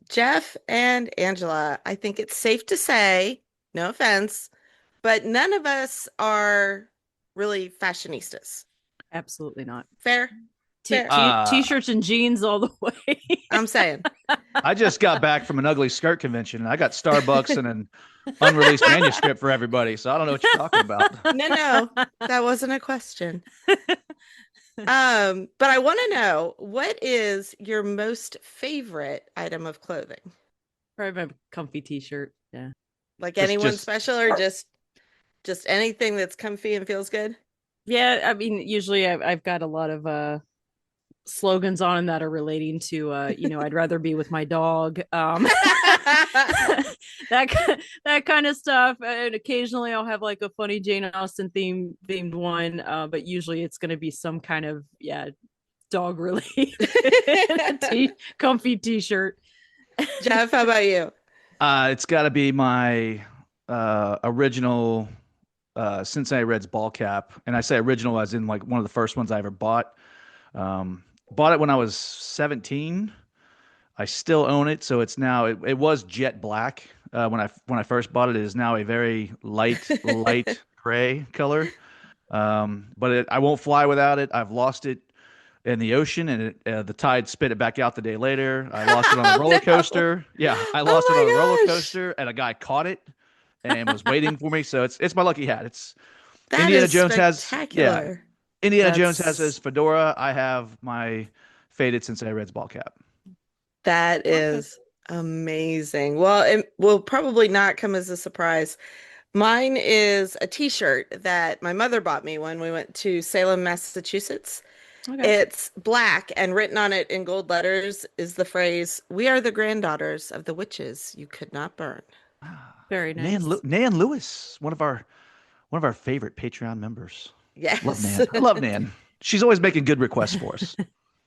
Jeff and Angela, I think it's safe to say, no offense, but none of us are really fashionistas. Absolutely not. Fair? Fair. T-shirts and jeans all the way. I'm saying. I just got back from an ugly skirt convention and I got Starbucks and an unreleased manuscript for everybody. So I don't know what you're talking about. No, that wasn't a question. But I want to know, what is your most favorite item of clothing? Probably my comfy T-shirt. Yeah. Like Just, anyone just special or just anything that's comfy and feels good? Yeah. I mean, usually I've got a lot of slogans on that are relating to I'd rather be with my dog. That kind of stuff. And occasionally I'll have like a funny Jane Austen themed one, but usually it's going to be some kind of dog related comfy T-shirt. Jeff, how about you? it's got to be my original Cincinnati Reds ball cap. And I say original as in like one of the first ones I ever bought. Bought it when I was 17. I still own it, so it's now it was jet black when I first bought it. It is now a very light gray color. I won't fly without it. I've lost it in the ocean, and the tide spit it back out the day later. I lost it on a Oh, roller no. coaster. Yeah, I Oh lost it on a roller my gosh. coaster, and a guy caught it and was waiting for me. So it's my lucky hat. It's That Indiana is Jones has spectacular. Indiana Jones has his That's fedora. I have my faded Cincinnati Reds ball cap. That okay. is amazing. Well, it will probably not come as a surprise. Mine is a t-shirt that my mother bought me when we went to Salem, Massachusetts. Okay. It's black, and written on it in gold letters is the phrase, "We are the granddaughters of the witches you could not burn." Ah, Very nice. Nan Lewis, one of our favorite Patreon members. Love Yes. Nan. I love Nan. She's always making good requests for us.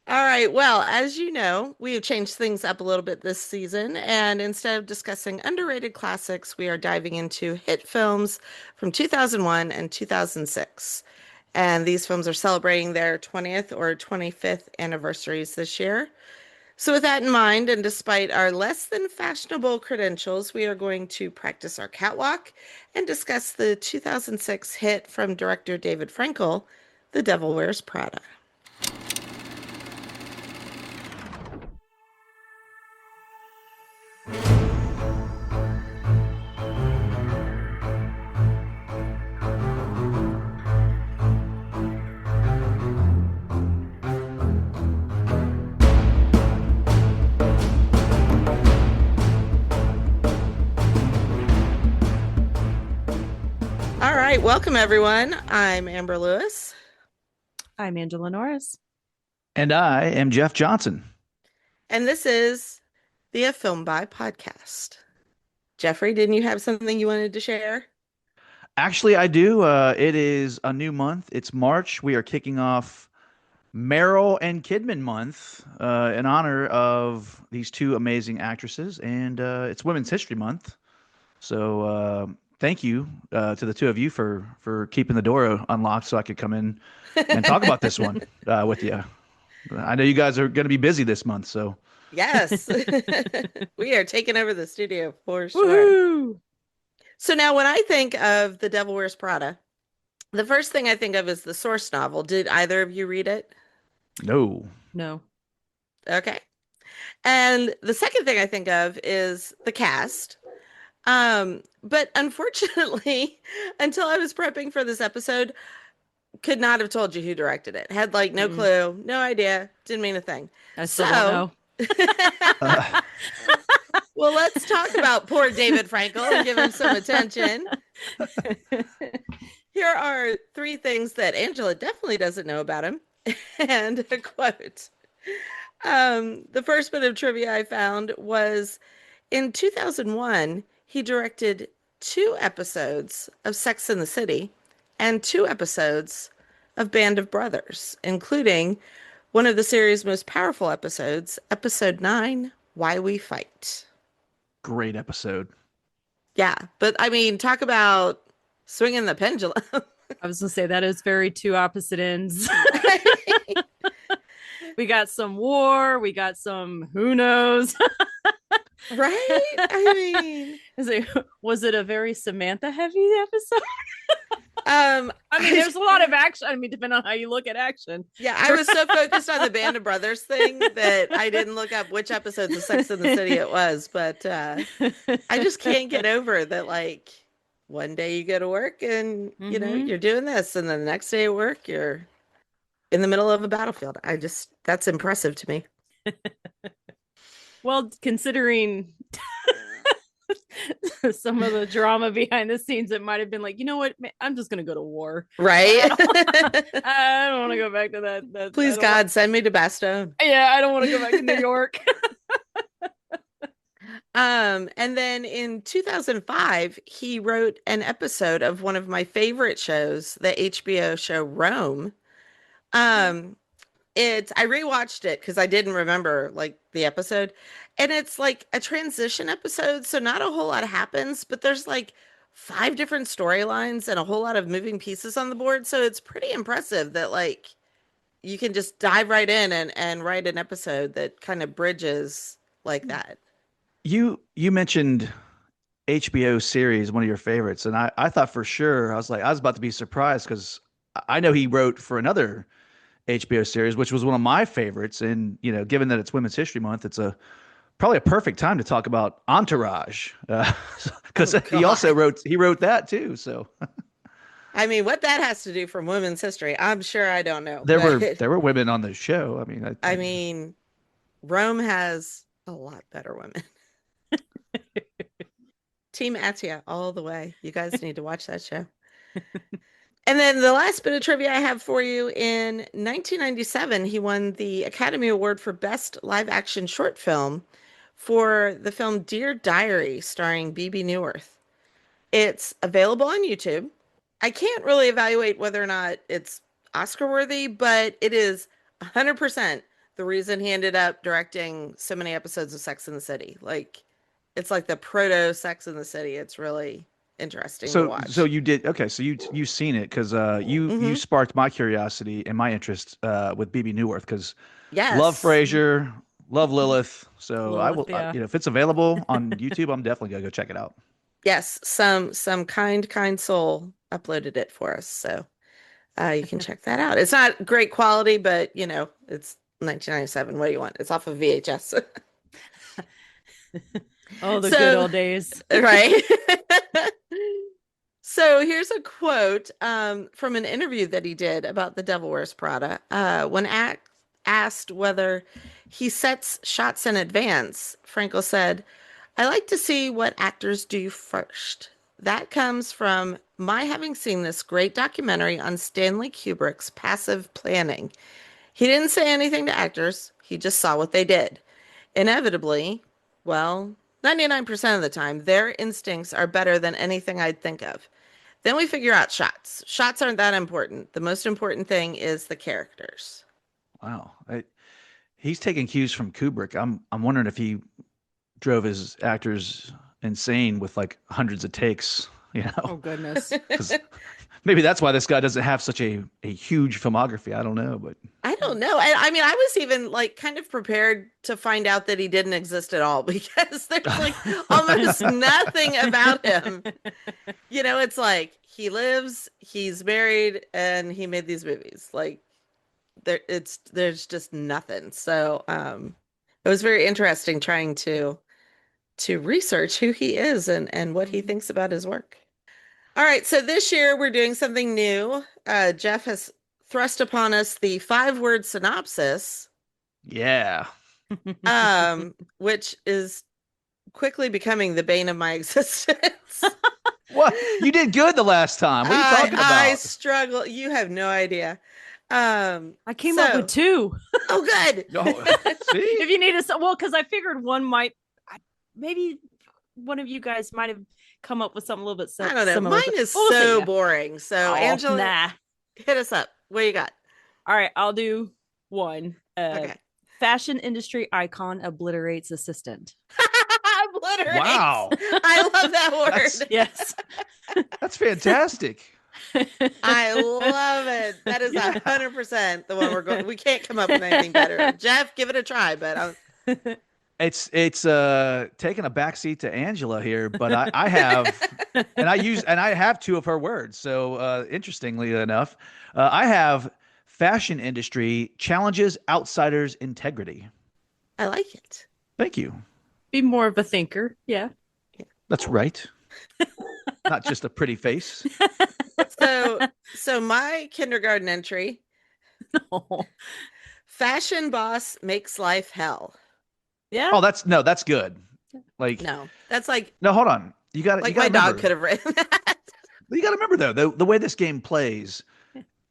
All right. Well, as you know, we have changed things up a little bit this season, and instead of discussing underrated classics, we are diving into hit films from 2001 and 2006. And these films are celebrating their 20th or 25th anniversaries this year. So, with that in mind, and despite our less than fashionable credentials, we are going to practice our catwalk and discuss the 2006 hit from director David Frankel, The Devil Wears Prada. All right, welcome everyone. I'm Amber Lewis, I'm Angela Norris. And I am Jeff Johnson. and this is the A Film By podcast. Jeffrey, didn't you have something you wanted to share? Actually, I do. It is a new month. It's March. We are kicking off Meryl and Kidman month in honor of these two amazing actresses, and it's Women's History Month. So thank you to the two of you for keeping the door unlocked so I could come in and talk about this one with you. I know you guys are going to be busy this month, so Yes, we are taking over the studio for sure. Woohoo! So now, when I think of The Devil Wears Prada, the first thing I think of is the source novel. Did either of you read it? no. No. Okay. And the second thing I think of is the cast. But unfortunately, until I was prepping for this episode, could not have told you who directed it. Had like no Mm, clue, no idea, didn't mean a thing. I still don't So, know. Uh, well, let's talk about poor David Frankel and give him some attention. Here are three things that Angela definitely doesn't know about him. And a quote. The first bit of trivia I found was in 2001, he directed two episodes of Sex and the City and two episodes of Band of Brothers, including one of the series' most powerful episodes, episode 9, Why We Fight. Great episode. Yeah, but I mean, talk about swinging the pendulum. I was gonna say that is very two opposite ends. We got some war, we got some who knows. Right? I mean, Was it a very Samantha heavy episode? um, I mean, there's a lot of action. I mean, depending on how you look at action. yeah, I was so focused on the Band of Brothers thing that I didn't look up which episodes of Sex and the City it was, but I just can't get over that, like, one day you go to work and, you're doing this, and then the next day at work, you're in the middle of a battlefield. That's impressive to me. Well, considering some of the drama behind the scenes, it might have been like, you know what, I'm just gonna go to war. Right? I don't want to go back to that. Please, God, send me to Bastogne. Yeah, I don't want to go back to New York. And then in 2005, he wrote an episode of one of my favorite shows, the HBO show Rome. I rewatched it because I didn't remember like the episode, and it's like a transition episode, so not a whole lot happens, but there's like five different storylines and a whole lot of moving pieces on the board, so it's pretty impressive that like you can just dive right in and write an episode that kind of bridges like that. You mentioned HBO series, one of your favorites, and I thought for sure I was about to be surprised because I know he wrote for another HBO series, which was one of my favorites. And given that it's Women's History Month, it's probably a perfect time to talk about Entourage, because he also wrote that too. So, I mean, what that has to do from women's history, I'm sure I don't know. There were women on the show. I mean, Rome has a lot better women. Team Atia all the way. You guys need to watch that show. And then the last bit of trivia I have for you, in 1997, he won the Academy Award for Best Live Action Short Film for the film Dear Diary, starring Bebe Neuwirth. It's available on YouTube. I can't really evaluate whether or not it's Oscar worthy, but it is 100% the reason he ended up directing so many episodes of Sex and the City. Like, it's like the proto Sex and the City. It's really interesting to watch. So you did okay. So you've seen it because you sparked my curiosity and my interest with Bebe Neuwirth because love Frasier, love Lilith. So I will, if it's available on YouTube, I'm definitely gonna go check it out. Yes, some kind soul uploaded it for us, so you can check that out. It's not great quality, but it's 1997. What do you want? It's off of VHS. Oh, the good old days. Right. So here's a quote from an interview that he did about The Devil Wears Prada. When asked whether he sets shots in advance, Frankel said, "I like to see what actors do first. That comes from my having seen this great documentary on Stanley Kubrick's passive planning. He didn't say anything to actors. He just saw what they did. Inevitably, well, 99% of the time, their instincts are better than anything I'd think of. Then we figure out shots. Shots aren't that important. The most important thing is the characters." Wow. He's taking cues from Kubrick. I'm wondering if he drove his actors insane with like hundreds of takes, Oh goodness. Maybe that's why this guy doesn't have such a huge filmography. I don't know, but I don't know. I mean, I was even like kind of prepared to find out that he didn't exist at all because there's like almost nothing about him. It's like he lives, he's married, and he made these movies. Like there's just nothing. So it was very interesting trying to research who he is and what he thinks about his work. All right, so this year we're doing something new. Jeff has thrust upon us the 5-word synopsis. Yeah. Which is quickly becoming the bane of my existence. What? You did good the last time. What are you talking about? I struggle. You have no idea. I came up with 2. Oh, good. No, see? If you need because I figured one might, maybe one of you guys might have come up with something a little bit I don't know. similar. Mine is so boring. So Angela, hit us up. What you got? All right, I'll do one. Okay. Fashion industry icon obliterates assistant. Obliterates. Wow. I love that word. Yes. That's fantastic. I love it. That is 100% the one we're going. We can't come up with anything better. Jeff, give it a try, but It's taking a backseat to Angela here, but I have and I have two of her words. So interestingly enough, I have fashion industry challenges outsiders' integrity. I like it. Thank you. Be more of a thinker. Yeah. That's right. Not just a pretty face. So my kindergarten entry, Oh. fashion boss makes life hell. Yeah. Oh, that's good. Like No, that's like no, hold on. You got like you got my to dog could have written that. You got to remember though, the way this game plays,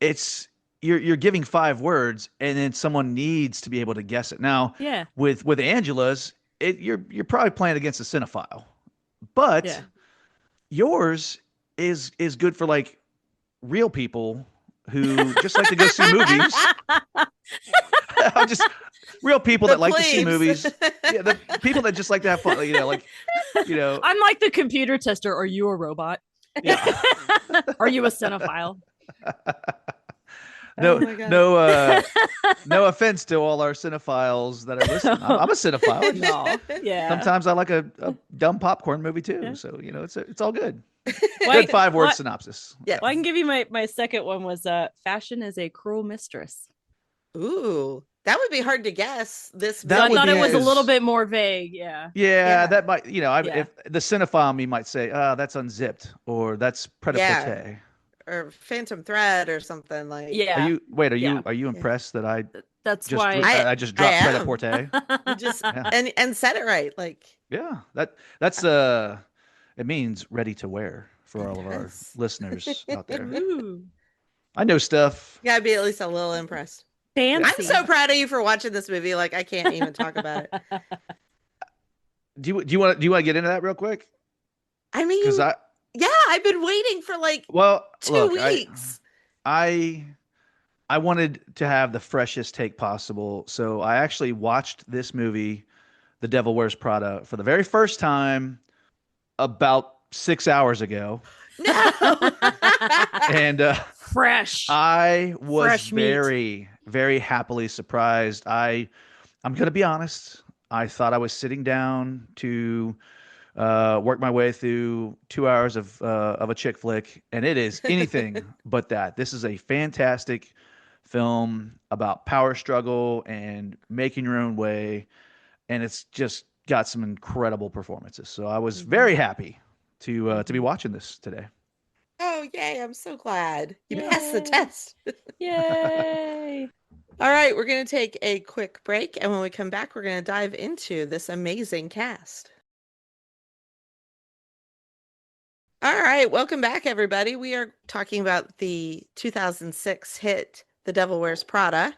it's you're giving 5 words, and then someone needs to be able to guess it. Now, Yeah. with Angela's, you're probably playing against a cinephile, but Yeah. yours is good for like real people who just like to go see movies. Just real people that like to see movies. Yeah, the people that just like to have fun. I'm like the computer tester. Are you a robot? Yeah. Are you a cinephile? No, Oh my God. no offense to all our cinephiles that are listening. I'm a cinephile. No. Yeah. Sometimes I like a dumb popcorn movie too. Yeah. So it's all good. Well, Good 5-word well, synopsis. Yeah. well, I can give you my second one was fashion is a cruel mistress. Ooh, that would be hard to guess. This That So I would thought be it was a his- little bit more vague. Yeah. Yeah, Yeah. that might Yeah. if the cinephile me might say, that's unzipped or that's pret-a-porter. or Phantom Thread or something like. Yeah. Are Yeah. you impressed that I That's just why. I just dropped I am. pret-a-porter? You just Yeah. and said it right. Like Yeah, that's it means ready to wear for all of our Yes. listeners out there. Ooh, I know stuff. you gotta be at least a little impressed. fancy. I'm so proud of you for watching this movie. Like I can't even talk about it. Do you want to get into that real quick? I mean, Because yeah, I've been waiting for like well, 2 look, weeks. I wanted to have the freshest take possible, so I actually watched this movie, The Devil Wears Prada, for the very first time about 6 hours ago, No. and Fresh. I was Fresh meat. very, very happily surprised. I'm gonna be honest. I thought I was sitting down to work my way through 2 hours of a chick flick, and it is anything but that. This is a fantastic film about power struggle and making your own way, and it's just got some incredible performances. So I was very happy to be watching this today. Oh, yay. I'm so glad. You passed the Yay. test. Yay. All right, we're going to take a quick break. And when we come back, we're going to dive into this amazing cast. All right, welcome back, everybody. We are talking about the 2006 hit, The Devil Wears Prada.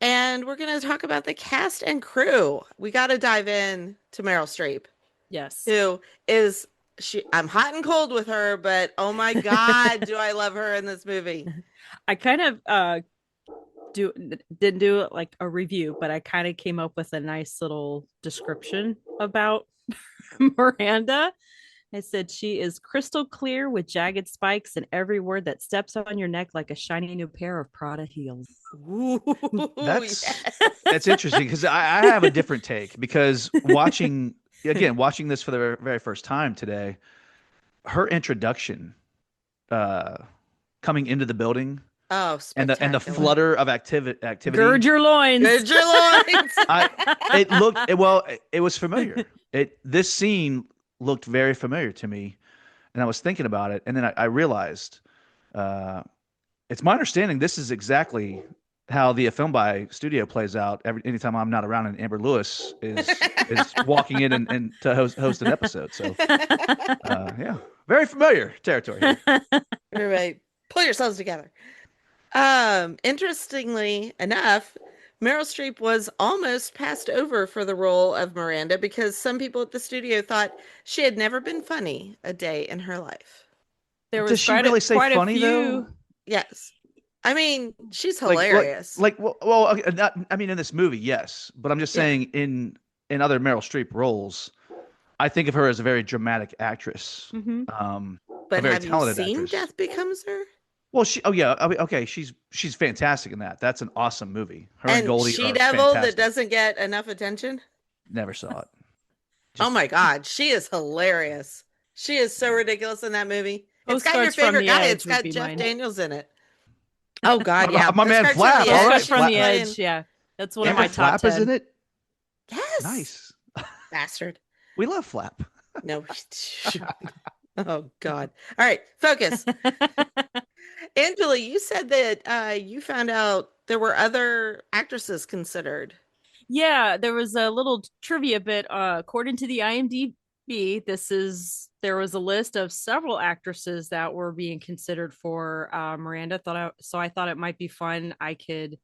And we're going to talk about the cast and crew. We got to dive in to Meryl Streep, Yes. who is I'm hot and cold with her, but oh my God, do I love her in this movie. I kind of didn't do like a review, but I kind of came up with a nice little description about Miranda. I said she is crystal clear with jagged spikes and every word that steps on your neck like a shiny new pair of Prada heels. Ooh, That's yes. that's interesting because I have a different take because watching this for the very first time today, her introduction, coming into the building Oh, and the spectacular. flutter of activity. Gird your loins. Good your loins. It was familiar. This scene looked very familiar to me, and I was thinking about it, and then I realized, it's my understanding this is exactly how the Film by studio plays out. Anytime I'm not around, and Amber Lewis is walking in and to host an episode. So yeah, very familiar territory here. Everybody, pull yourselves together. Interestingly enough, Meryl Streep was almost passed over for the role of Miranda because some people at the studio thought she had never been funny a day in her life. There was Does she quite really a, say quite funny a few. though? Yes. I mean, she's Like- hilarious. Okay, I mean, in this movie, yes, but I'm just Yeah. saying in other Meryl Streep roles, I think of her as a very dramatic actress. Mhm. But very have you talented seen actress. Death Becomes Her? Well, okay, she's fantastic in that. That's an awesome movie. Her and And Goldie She are Devil that fantastic. doesn't get enough attention? Never saw it. Oh Just my God, she is hilarious. She is so ridiculous in that movie. It's got your Postcards from favorite the guy. Edge It's would got be Jeff mine. Daniels in it. Oh God, yeah. My man Postcards from the Flap. All Edge. right, Postcards from Flap. the She's Edge. playing- Yeah, that's one of Amber my top Flap is 10. in it. Yes. Nice. Bastard. We love Flap. No. Oh God. All right, focus. Angela, you said that you found out there were other actresses considered. Yeah, there was a little trivia bit. According to the IMDb, there was a list of several actresses that were being considered for Miranda. So I thought it might be fun. I could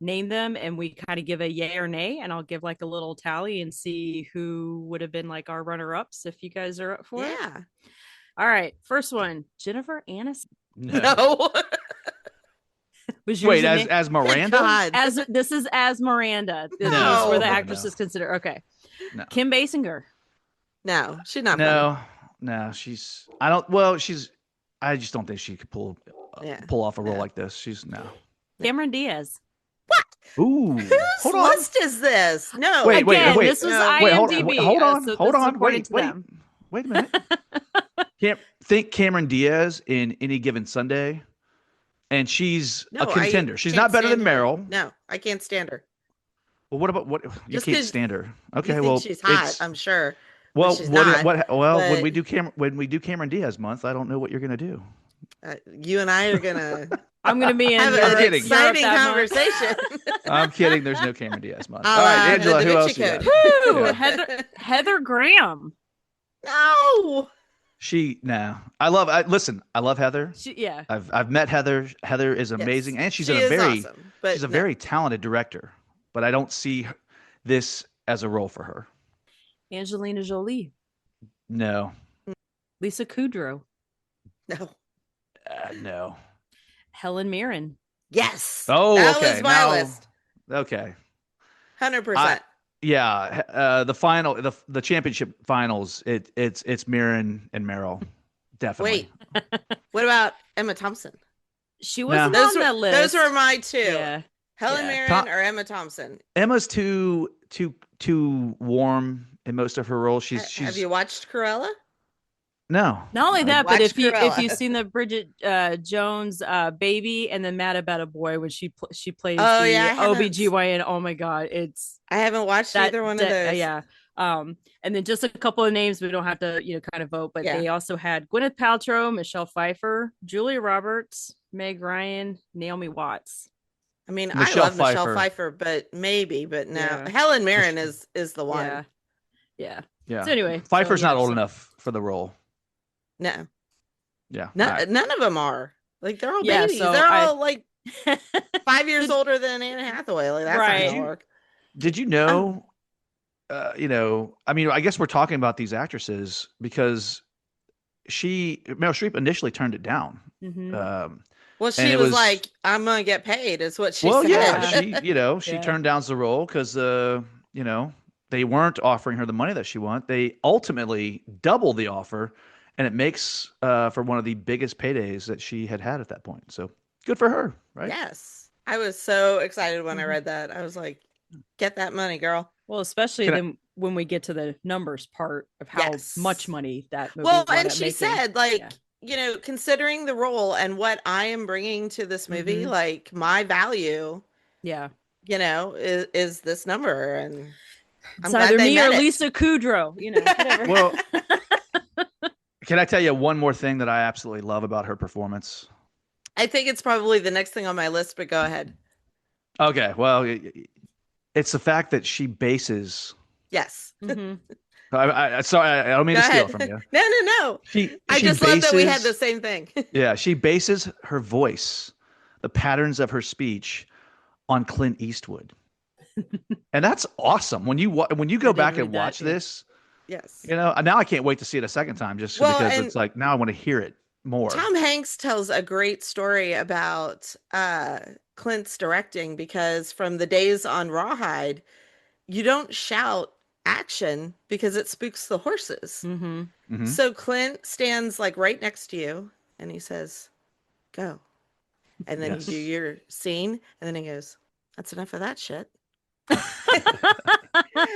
name them and we kind of give a yay or nay, and I'll give like a little tally and see who would have been like our runner-ups if you guys are up for it. Yeah. All right, first one, Jennifer Aniston. No. Was yours Wait, a name? as Miranda? God. This is as Miranda. This No. is where the No, actress no. is considered. Okay. No. Kim Basinger. No, she's not funny. No, she's. I don't. Well, she's. I just don't think she could pull off a role No. like this. She's no. Cameron Diaz. What? Ooh, Whose hold on. list is this? No. Wait, Again, wait. this was No. IMDb. Wait, hold on, so hold this is on. according Wait, to wait. them. Wait a minute. Can't think Cameron Diaz in Any Given Sunday, and she's No, a contender. I She's can't not better than stand her. Meryl. No, I can't stand her. Well, what about what? You Just can't 'cause stand her. You Okay, think well, she's hot, it's I'm sure. well. she's What? not, Well, when but- we do Cameron Diaz month, I don't know what you're gonna do. You and I are gonna I'm going to be in have I'm an kidding. exciting Europe that month. conversation. I'm kidding. There's no Cameron Diaz month. A All right, la Angela. the Who Da else Vinci you got? Code. Woo! Yeah. Heather Graham. No. I love Heather. Yeah. I've met Heather. Heather is amazing, and she's she a is very awesome, but she's a no. very talented director. But I don't see this as a role for her. Angelina Jolie. No, Lisa Kudrow. No. no. Helen Mirren. Yes. Oh, that okay. was my Now- list. Okay. 100%. Yeah. The championship finals. It's Mirren and Meryl. Definitely. Wait. What about Emma Thompson? She wasn't Those on were that list. those were my two. Yeah. Helen Yeah. Mirren or Emma Thompson. Emma's too warm in most of her roles. She's Have you watched Cruella? no. Not only that, but Watch if Cruella. you've seen the Bridget Jones Baby and then Mad About a Boy when she plays Oh, the yeah, I haven't- OBGYN, oh my god, it's I haven't watched that either one of those. yeah. And then just a couple of names, we don't have to kind of vote, but Yeah. they also had Gwyneth Paltrow, Michelle Pfeiffer, Julia Roberts, Meg Ryan, Naomi Watts. I mean, Michelle I love Michelle Pfeiffer. Pfeiffer, but no. Yeah. Helen Mirren is the one. Yeah. Yeah. Yeah. So anyway, Pfeiffer's not old so- enough for the role. No, Yeah. none, All right. none of them are. Like they're all Yeah, babies. so They're I- all like 5 years older than Anne Hathaway. Like that's Right. not gonna work. Did you know? I mean, I guess we're talking about these actresses because Meryl Streep initially turned it down. Mhm. Well, And she it was, was- like, "I'm gonna get paid," is what she Well, said. yeah, she Yeah. turned down the role because they weren't offering her the money that she wanted. They ultimately doubled the offer, and it makes for one of the biggest paydays that she had at that point. So good for her, right? Yes, I was so excited when I Mhm. read that. I was like, "Get that money, girl." Well, especially Can I- then when we get to the numbers part of how Yes. much money that movie Well, wound and up she making. said, like, Yeah. considering the role and what I am bringing to this movie, Mhm. like my value, Yeah. is this number, and I'm It's glad either they me or met it. Lisa Kudrow, whatever. Well, can I tell you one more thing that I absolutely love about her performance? I think it's probably the next thing on my list, but go ahead. Okay, well, it's the fact that she bases. Yes. Mhm. Sorry, I don't mean Go to steal ahead. from you. No. I She just love that we had bases- the same thing. Yeah, she bases her voice, the patterns of her speech, on Clint Eastwood, and that's awesome. When you go did back read and that, watch yeah. this, Yes. now I can't wait to see it a second time, just Well, because and- it's like now I want to hear it more. Tom Hanks tells a great story about Clint's directing, because from the days on Rawhide, you don't shout action because it spooks the horses. Mhm. Mhm. So Clint stands like right next to you and he says, "Go." And then Yes. you do your scene and then he goes, "That's enough of that shit."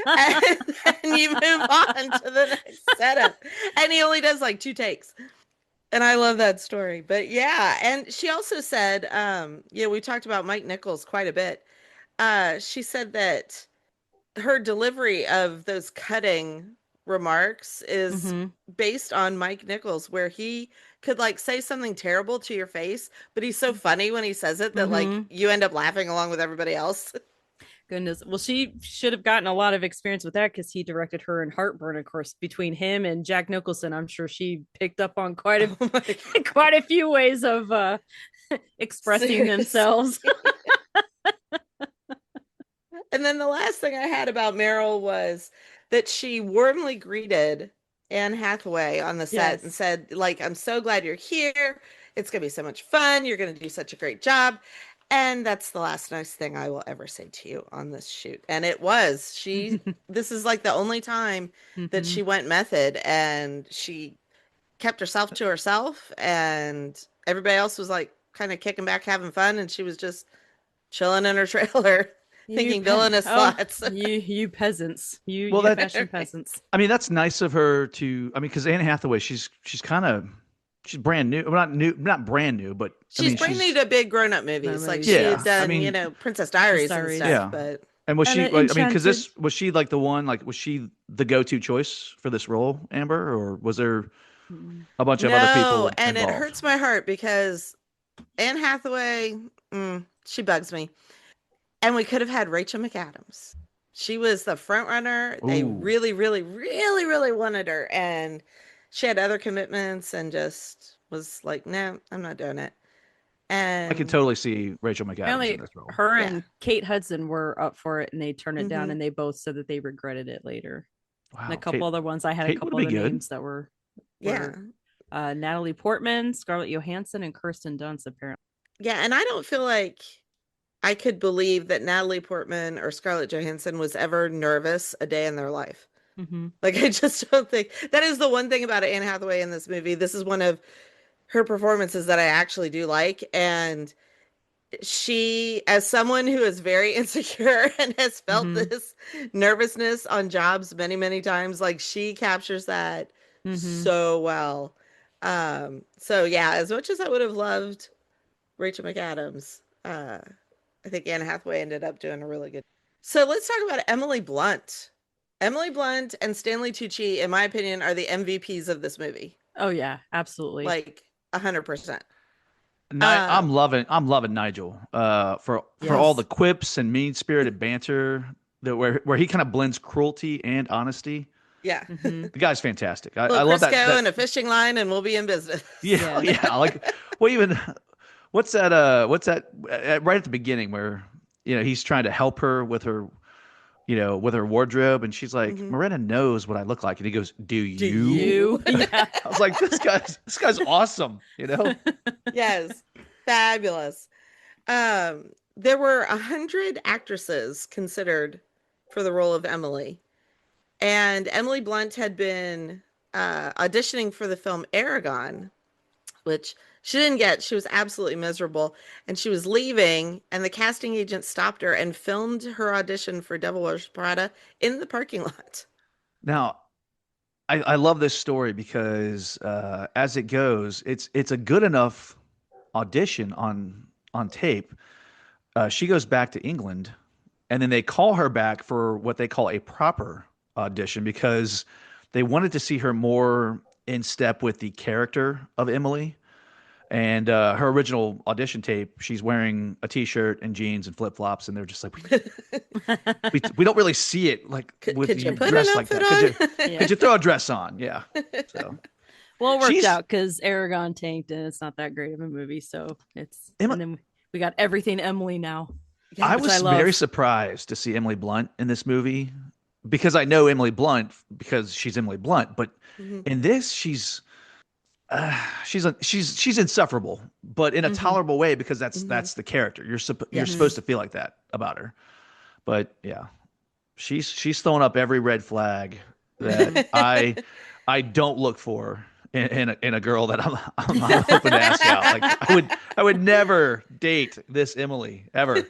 And then you move on to the next setup. And he only does like 2 takes. And I love that story. But yeah, and she also said, we talked about Mike Nichols quite a bit. She said that her delivery of those cutting remarks is hmm based on Mike Nichols, where he could like say something terrible to your face, but he's so funny when he says it that like hmm you end up laughing along with everybody else. Goodness. Well, she should have gotten a lot of experience with that because he directed her in Heartburn, of course. Between him and Jack Nicholson, I'm sure she picked up on quite a Oh my God. quite a few ways of expressing Seriously. themselves. And then the last thing I had about Meryl was that she warmly greeted Anne Hathaway on the set and Yes. said, like, I'm so glad you're here. It's going to be so much fun. You're going to do such a great job. And that's the last nice thing I will ever say to you on this shoot. And it was. This is like the only time that hmm she went method, and she kept herself to herself, and everybody else was like kind of kicking back, having fun. And she was just chilling in her trailer, thinking villainous thoughts. you peasants, Well, you that fashion peasants. I mean, that's nice of her to. I mean, because Anne Hathaway, she's kind of she's brand new. Well, not brand new, but I She's mean, brand new to big grown-up movies. Grown-up Like movies, she yeah. had done, I mean, Princess Diaries and Diaries. stuff. Yeah. But And was And she? then I mean, because Enchanted. was she like the one? Like, was she the go-to choice for this role, Amber, or was there Mm. a bunch of other no, people and it involved? hurts my heart because Anne Hathaway, she bugs me. And we could have had Rachel McAdams. She was the front runner. They Ooh, really, really, really, really wanted her, and she had other commitments and just was like, no, I'm not doing it. I could And totally see Rachel McAdams in Apparently, this role. her yeah. and Kate Hudson were up for it, and they turned it down, hmm and they both said that they regretted it later. And a Wow, couple other ones, I had a Kate would couple be other good. names that were Yeah. Natalie Portman, Scarlett Johansson, and Kirsten Dunst. Apparently, Yeah. And I don't feel like I could believe that Natalie Portman or Scarlett Johansson was ever nervous a day in their life. mm-hmm. Like, I just don't think that is the one thing about Anne Hathaway in this movie. This is one of her performances that I actually do like. And she, as someone who is very insecure and has felt Mm-hmm. this nervousness on jobs many, many times, like she captures that Mm-hmm. so well. So yeah, as much as I would have loved Rachel McAdams, I think Anne Hathaway ended up doing a really good. So let's talk about Emily Blunt. Emily Blunt and Stanley Tucci, in my opinion, are the MVPs of this movie. Oh yeah, absolutely. Like 100%. I'm loving Nigel. For all the Yes. quips and mean-spirited banter that where he kind of blends cruelty and honesty. Yeah. Mm-hmm. The guy's fantastic. I Little love that. Crisco and a fishing line, and we'll be in business. Yeah, Yeah. yeah. Like, well, even what's that? Right at the beginning where he's trying to help her with her, with her wardrobe, and she's like, Mhm. Miranda knows what I look like, and he goes, "Do Do you?" You, yeah. I was like, this guy's awesome. Yes, fabulous. There were 100 actresses considered for the role of Emily, and Emily Blunt had been auditioning for the film Aragon, which she didn't get. She was absolutely miserable, and she was leaving, and the casting agent stopped her and filmed her audition for Devil Wears Prada in the parking lot. Now, I love this story because as it goes, it's a good enough audition on tape. She goes back to England, and then they call her back for what they call a proper audition because they wanted to see her more in step with the character of Emily. And her original audition tape, she's wearing a t-shirt and jeans and flip-flops, and they're just like, we don't really see it like with Could you you put an dressed like outfit that. on? Yeah. Could you throw a dress on? Yeah. So Well, it worked she's out because Aragon tanked, and it's not that great of a movie. So it's Emma, and then we got everything Emily now. I Yes. which I was love. very surprised to see Emily Blunt in this movie because I know Emily Blunt because she's Emily Blunt, but Mhm. in this she's insufferable, but in a Mhm. tolerable way because Mhm. that's the character. You're Yes. supposed to feel like that about her. But yeah, she's throwing up every red flag that I don't look for in a girl that I'm hoping to ask out. Like I would never date this Emily ever.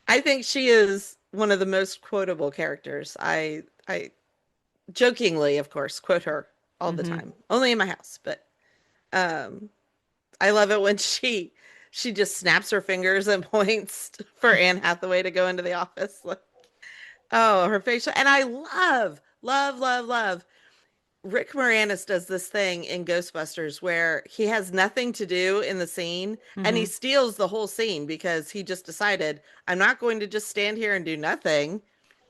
I think she is one of the most quotable characters. I jokingly, of course, quote her all the time. Only in my house, but um I love it when she just snaps her fingers and points for Anne Hathaway to go into the office. Like, oh, her facial. And I love Rick Moranis does this thing in Ghostbusters where he has nothing to do in the scene and he steals the whole scene because he just decided, I'm not going to just stand here and do nothing.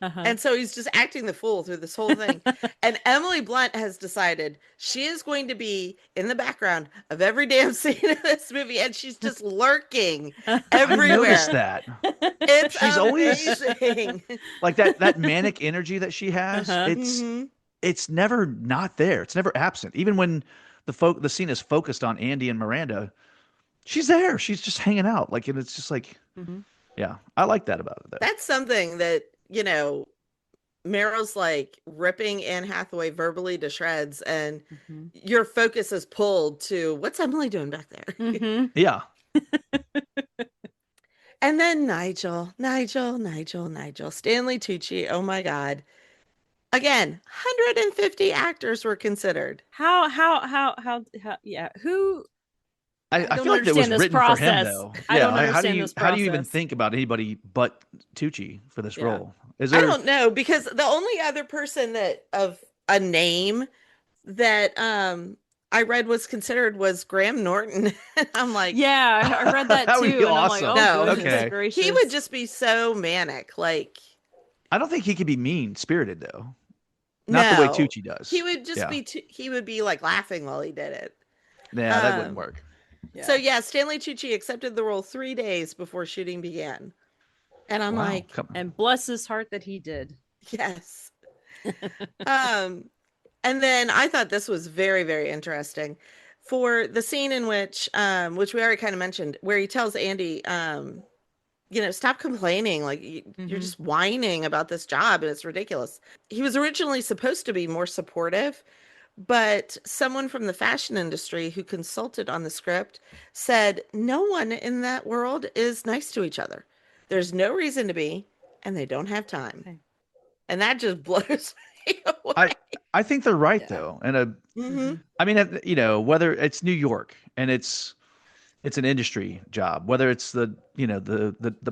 And so he's just acting the fool through this whole thing. And Emily Blunt has decided she is going to be in the background of every damn scene in this movie. And she's just lurking everywhere. I noticed that. It's She's amazing. always like that manic energy that she has. It's never not there. It's never absent. Even when the scene is focused on Andy and Miranda, she's there. She's just hanging out. Like, and it's just like, yeah, I like that about it though. That's something that, you know, Meryl's like ripping Anne Hathaway verbally to shreds, and your focus is pulled to what's Emily doing back there? Yeah. And then Nigel, Stanley Tucci. Oh my God. Again, 150 actors were considered. How yeah. Who I don't feel like that was understand this written for him process. though. I don't how do understand you this how do you even process. think about anybody but Tucci for this Yeah. role? Is I there don't know, because the only other person that of a name that I read was considered was Graham Norton. I'm like, Yeah, I read that That too. would be And awesome. I'm like, oh, No, goodness okay. gracious. he would just be so manic. Like, I don't think he could be mean spirited though. Not the way no. Tucci does. He would just Yeah. he would be like laughing while he did it. Yeah, that wouldn't Um, work. So yeah, Stanley Tucci accepted the role 3 days before shooting began. And I'm Wow. like, And bless his heart that he did. yes. And then I thought this was very, very interesting for the scene in which we already kind of mentioned, where he tells Andy, you know, stop complaining. Like you're just whining about this job and it's ridiculous. He was originally supposed to be more supportive, but someone from the fashion industry who consulted on the script said no one in that world is nice to each other. There's no reason to be, and they don't have time. Okay. And that just blows me away. I think they're right though. And I mean, you know, whether it's New York and it's an industry job, whether it's the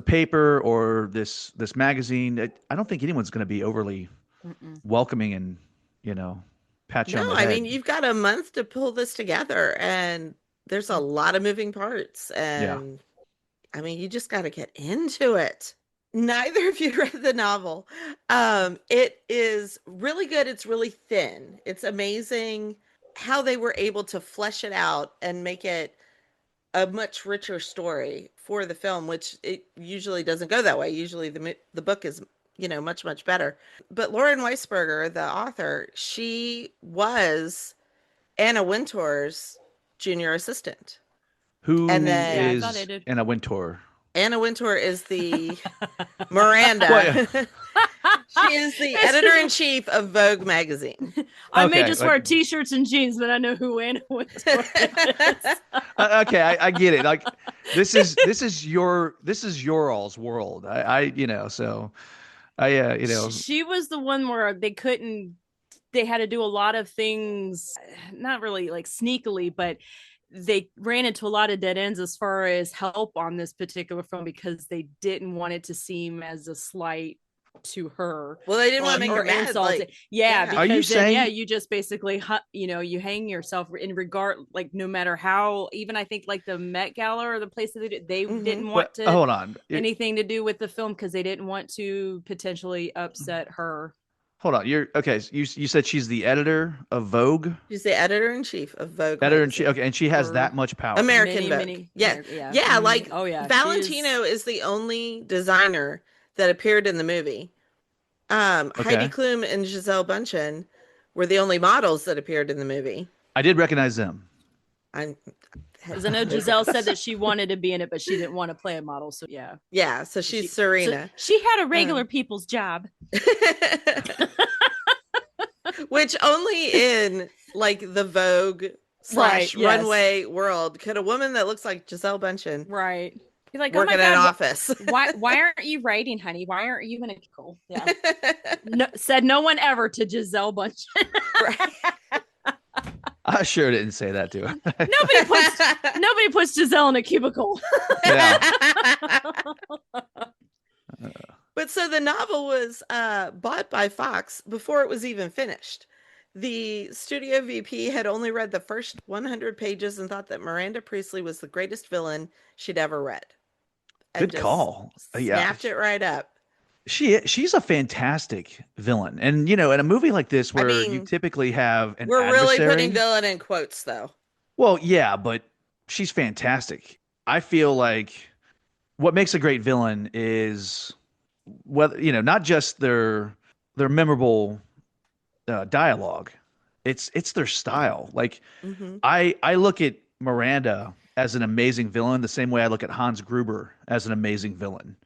paper or this magazine, I don't think anyone's going to be overly welcoming and, you know, pat you on No, the I head. mean, you've got a month to pull this together, and there's a lot of moving parts. And I mean, you just got to get into it. Neither of you read the novel. It is really good. It's really thin. It's amazing how they were able to flesh it out and make it a much richer story for the film, which it usually doesn't go that way. Usually the book is, you know, much, much better. But Lauren Weisberger, the author, she was Anna Wintour's junior assistant. Who And then- Yeah, I is thought I did. Anna Wintour? Anna Wintour is the Miranda. Well, She is the editor-in-chief of Vogue magazine. I may Okay, just wear t-shirts and jeans, but I know who Anna Wintour is. Okay, I get it. Like this is your all's world. I you know, so I you know, She was the one where they had to do a lot of things, not really like sneakily, but they ran into a lot of dead ends as far as help on this particular film because they didn't want it to seem as a slight to her. Well, they didn't want to make her mad. insulted. Like, Yeah, yeah. Are you because then, saying- you just basically you know, you hang yourself in regard, like no matter how, even I think like the Met Gala or the place that they didn't want but, to hold on. anything to do with the film because they didn't want to potentially upset her. Hold on. You're okay. So you said she's the editor of Vogue. she's the editor-in-chief of Vogue. Editor-in-chief. magazine. Okay, and she has Or that much power. American Vogue. Yeah. yeah. Yeah, like oh yeah, Valentino is the only designer that appeared in the movie. Heidi Klum and Giselle Bundchen were the only models that appeared in the movie. I did recognize them. Because I know Giselle said that she wanted to be in it, but she didn't want to play a model. So yeah, Yeah, so she's So Serena. she had a regular people's job. Which only in like the Vogue / Right, yes. runway world could a woman that looks like Giselle Bundchen Right. He's like, oh my working in an God, office. why aren't you writing, honey? Why aren't you in a Nicole? Yeah. No, said no one ever to Giselle Bundchen. Right. I sure didn't say that to her. Nobody puts Giselle in a cubicle. Yeah. But so the novel was bought by Fox before it was even finished. The studio VP had only read the first 100 pages and thought that Miranda Priestley was the greatest villain she'd ever read. And Good just call. Yeah. snapped it right up. She's a fantastic villain. And you know, in a movie like this I where you mean, typically have an we're really putting adversary, villain in quotes, though. well, yeah, but she's fantastic. I feel like what makes a great villain is whether, you know, not just their memorable dialogue. It's their style. Like Hmm. I look at Miranda as an amazing villain the same way I look at Hans Gruber as an amazing villain.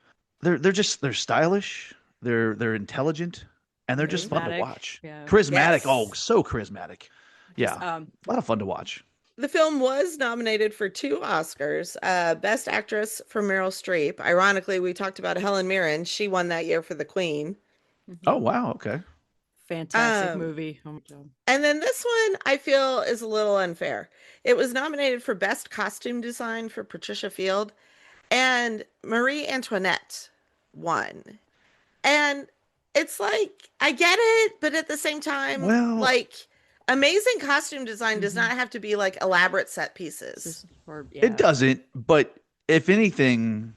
They're stylish, they're intelligent, and they're just fun to Charismatic. watch. Yeah. Charismatic. Yes. Oh, so charismatic. Yeah. Um, A lot of fun to watch. The film was nominated for 2 Oscars. Best Actress for Meryl Streep. Ironically, we talked about Helen Mirren. She won that year for The Queen. Oh, wow. Okay. Fantastic Um, movie. Oh my God. And then this one I feel is a little unfair. It was nominated for Best Costume Design for Patricia Field, and Marie Antoinette won. And it's like, I get it, but at the same time, Well, like, amazing costume design does Mhm. not have to be like elaborate set pieces. Just for, it doesn't, but if anything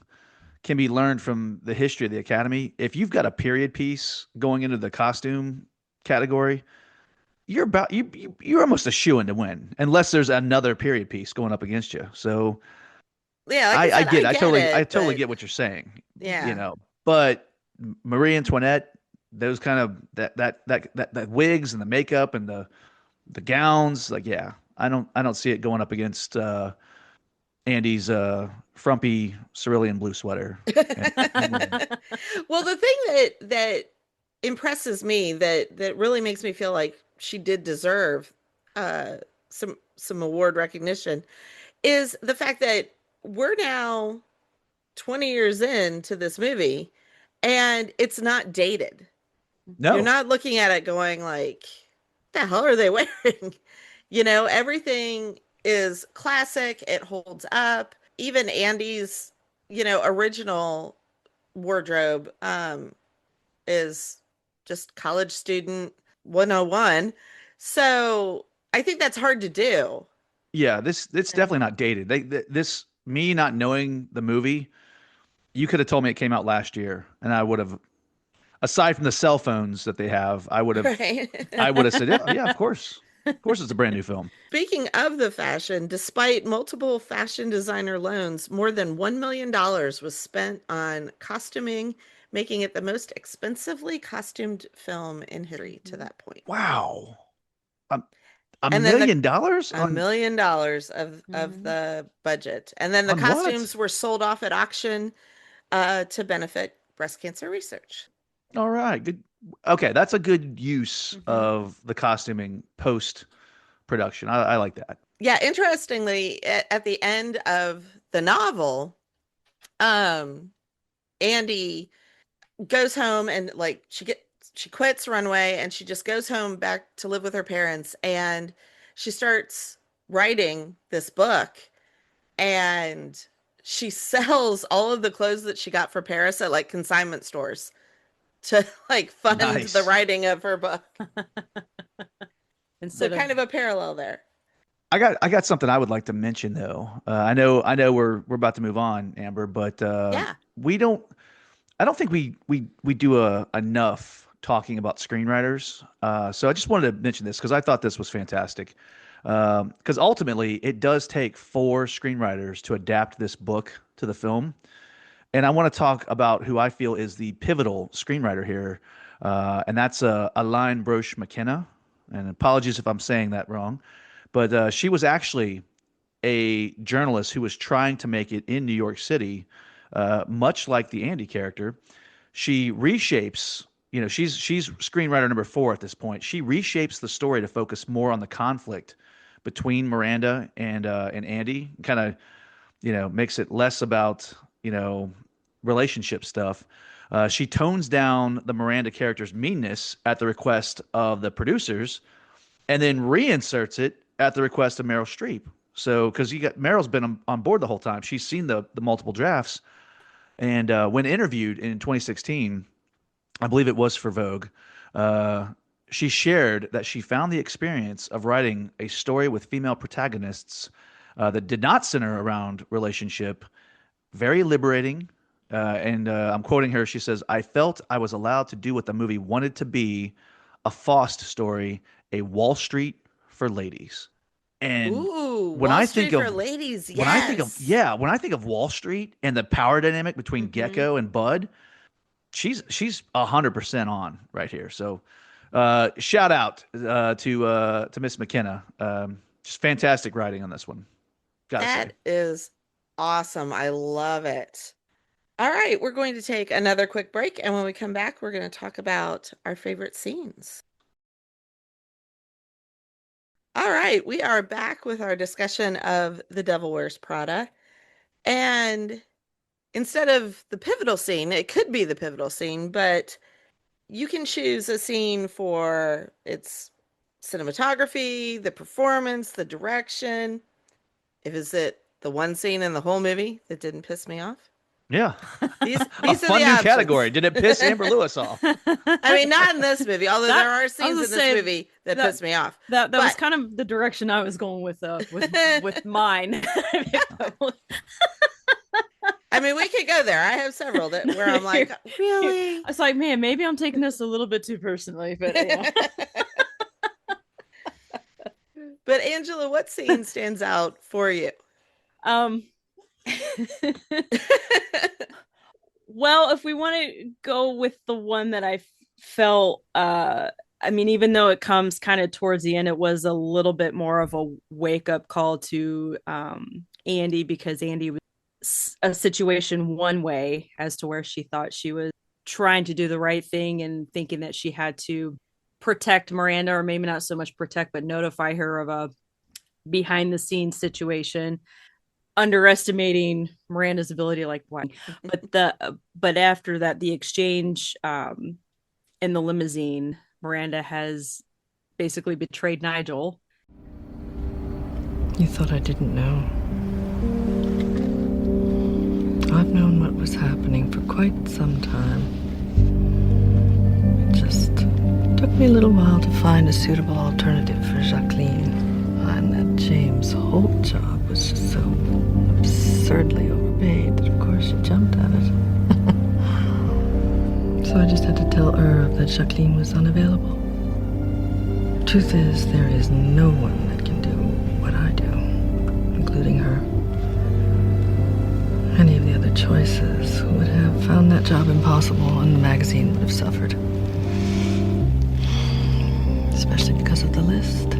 can be learned from the history of the Academy, if you've got a period piece going into the costume category, you're almost a shoo-in to win, unless there's another period piece going up against you. So Yeah, like I I said, get it. I get it, I totally but get what you're saying. yeah. You know, but Marie Antoinette, those kind of that wigs and the makeup and the gowns, like yeah, I don't see it going up against Andy's frumpy cerulean blue sweater. Well, the thing that impresses me that really makes me feel like she did deserve uh some award recognition is the fact that we're now 20 years into this movie and it's not dated. You're No, not looking at it going like, the hell are they wearing? Everything is classic. It holds up. Even Andy's, original wardrobe is just college student 101. So I think that's hard to do. yeah, this it's definitely not dated. This me not knowing the movie, you could have told me it came out last year, and I would have, aside from the cell phones that they have, Right. I would have said, yeah, yeah, of course, it's a brand new film. Speaking of the fashion, despite multiple fashion designer loans, more than $1 million was spent on costuming, making it the most expensively costumed film in history to that point. Wow, a, a And then million dollars $1 million of Mhm. the budget. And then the on what? costumes were sold off at auction to benefit breast cancer research. All right, good. Okay, that's a good use Mhm. of the costuming post production. I like that. Yeah, interestingly, at the end of the novel, Andy goes home and like she quits Runway and she just goes home back to live with her parents and she starts writing this book and she sells all of the clothes that she got for Paris at like consignment stores to like fund Nice. the writing of her book. So Instead kind of of a parallel there. I got something I would like to mention though. I know we're about to move on, Amber, but Yeah. we don't. I don't think we do enough talking about screenwriters. So I just wanted to mention this because I thought this was fantastic. Because ultimately, it does take 4 screenwriters to adapt this book to the film, and I want to talk about who I feel is the pivotal screenwriter here, and that's Aline Broche McKenna. And apologies if I'm saying that wrong, but she was actually a journalist who was trying to make it in New York City, much like the Andy character. She reshapes, you know, she's screenwriter number 4 at this point. She reshapes the story to focus more on the conflict between Miranda and Andy, kind of, you know, makes it less about relationship stuff. She tones down the Miranda character's meanness at the request of the producers, and then reinserts it at the request of Meryl Streep. So, because you got Meryl's been on board the whole time, she's seen the multiple drafts, and when interviewed in 2016, I believe it was for Vogue, uh, she shared that she found the experience of writing a story with female protagonists that did not center around relationship very liberating. And I'm quoting her. She says, "I felt I was allowed to do what the movie wanted to be, a Faust story, a Wall Street for ladies." And Ooh, when Wall I Street think for of ladies. when I think of Yes. when I think of Wall Street and the power dynamic between Hmm. Gecko and Bud, she's 100% on right here. So shout out to Miss McKenna. Just fantastic writing on this one. Gotta say. That is awesome. I love it. All right, we're going to take another quick break. And when we come back, we're going to talk about our favorite scenes. All right, we are back with our discussion of The Devil Wears Prada. And instead of the pivotal scene, it could be the pivotal scene, but you can choose a scene for its cinematography, the performance, the direction. If is it the one scene in the whole movie that didn't piss me off? Yeah. These A these are fun the new options. category. Did it piss Amber Lewis off? I mean, not in this movie, although That there are I was scenes gonna in this say movie that that piss me off. that was But kind of the direction I was going with mine. I mean, we could go there. I have several that where I'm like, really? I was like, man, maybe I'm taking this a little bit too personally, but yeah. But Angela, what scene stands out for you? Um well, if we want to go with the one that I felt I mean, even though it comes kind of towards the end, it was a little bit more of a wake up call to Andy, because Andy was a situation one way as to where she thought she was trying to do the right thing and thinking that she had to protect Miranda, or maybe not so much protect, but notify her of a behind the scenes situation, underestimating Miranda's ability, like why. But after that, the exchange in the limousine, Miranda has basically betrayed Nigel. You thought I didn't know. I've known what was happening for quite some time. It just took me a little while to find a suitable alternative for Jacqueline. And that James Holt job was just so absurdly overpaid that of course she jumped at it. So I just had to tell Irv that Jacqueline was unavailable. Truth is, there is no one that can do what I do, including her. Any of the other choices would have found that job impossible, and the magazine would have suffered. Especially because of the list.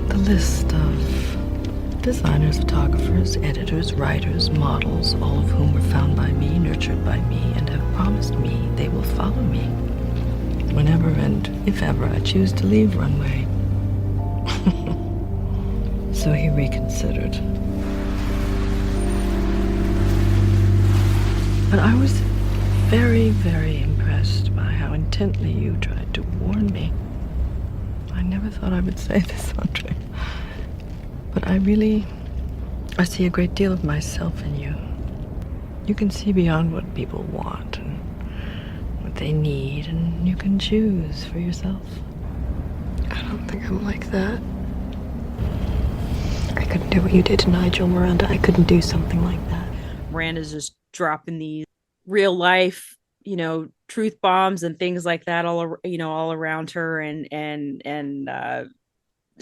The list of designers, photographers, editors, writers, models, all of whom were found by me, nurtured by me, and have promised me they will follow me whenever and if ever I choose to leave Runway. So he reconsidered. But I was very, very impressed by how intently you tried to warn me. I never thought I would say this, Andre. But I see a great deal of myself in you. You can see beyond what people want and what they need, and you can choose for yourself. I don't think I'm like that. I couldn't do what you did to Nigel, Miranda. I couldn't do something like that. Miranda's just dropping these real life, truth bombs and things like that all around her, and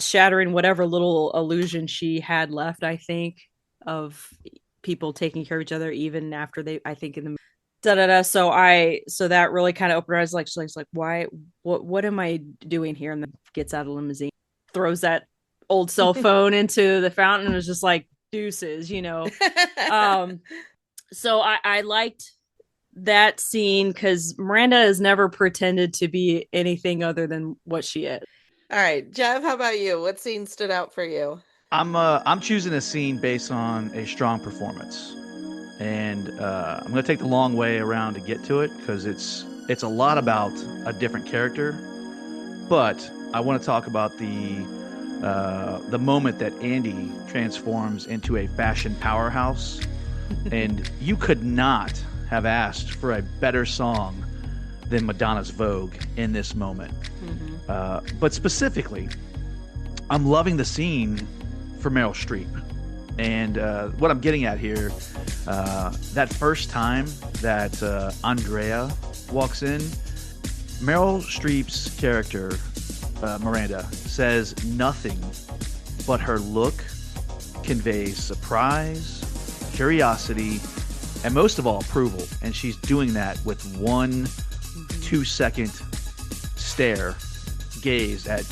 shattering whatever little illusion she had left, I think, of people taking care of each other even after they, I think, in the da da da. So that really kind of opened her eyes. Like she's like, why? What am I doing here? And then gets out of the limousine, throws that old cell phone into the fountain, and was just like, deuces. So I liked that scene because Miranda has never pretended to be anything other than what she is. All right, Jeff, how about you? What scene stood out for you? I'm choosing a scene based on a strong performance. and I'm going to take the long way around to get to it because it's a lot about a different character. But I want to talk about the moment that Andy transforms into a fashion powerhouse, and you could not have asked for a better song than Madonna's Vogue in this moment. But specifically, I'm loving the scene for Meryl Streep. And what I'm getting at here, that first time that Andrea walks in, Meryl Streep's character, Miranda, says nothing, but her look conveys surprise, curiosity, and most of all, approval. And she's doing that with 1 2-second gaze at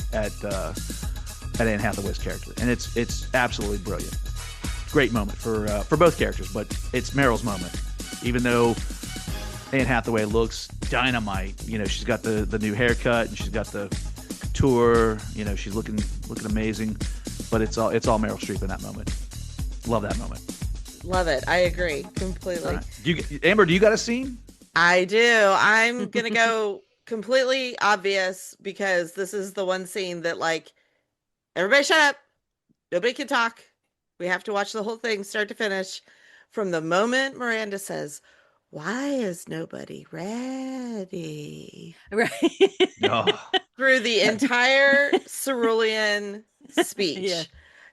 Anne Hathaway's character, and it's absolutely brilliant. Great moment for both characters, but it's Meryl's moment. Even though Anne Hathaway looks dynamite, she's got the new haircut and she's got the couture, she's looking amazing, but it's all Meryl Streep in that moment. Love that moment. Love it. I agree completely. Right. Amber, do you got a scene? I do. I'm gonna go completely obvious because this is the one scene that, like, everybody shut up. Nobody can talk. We have to watch the whole thing start to finish. From the moment Miranda says, "Why is nobody ready?" Right. Oh, Through the entire cerulean speech. Yeah.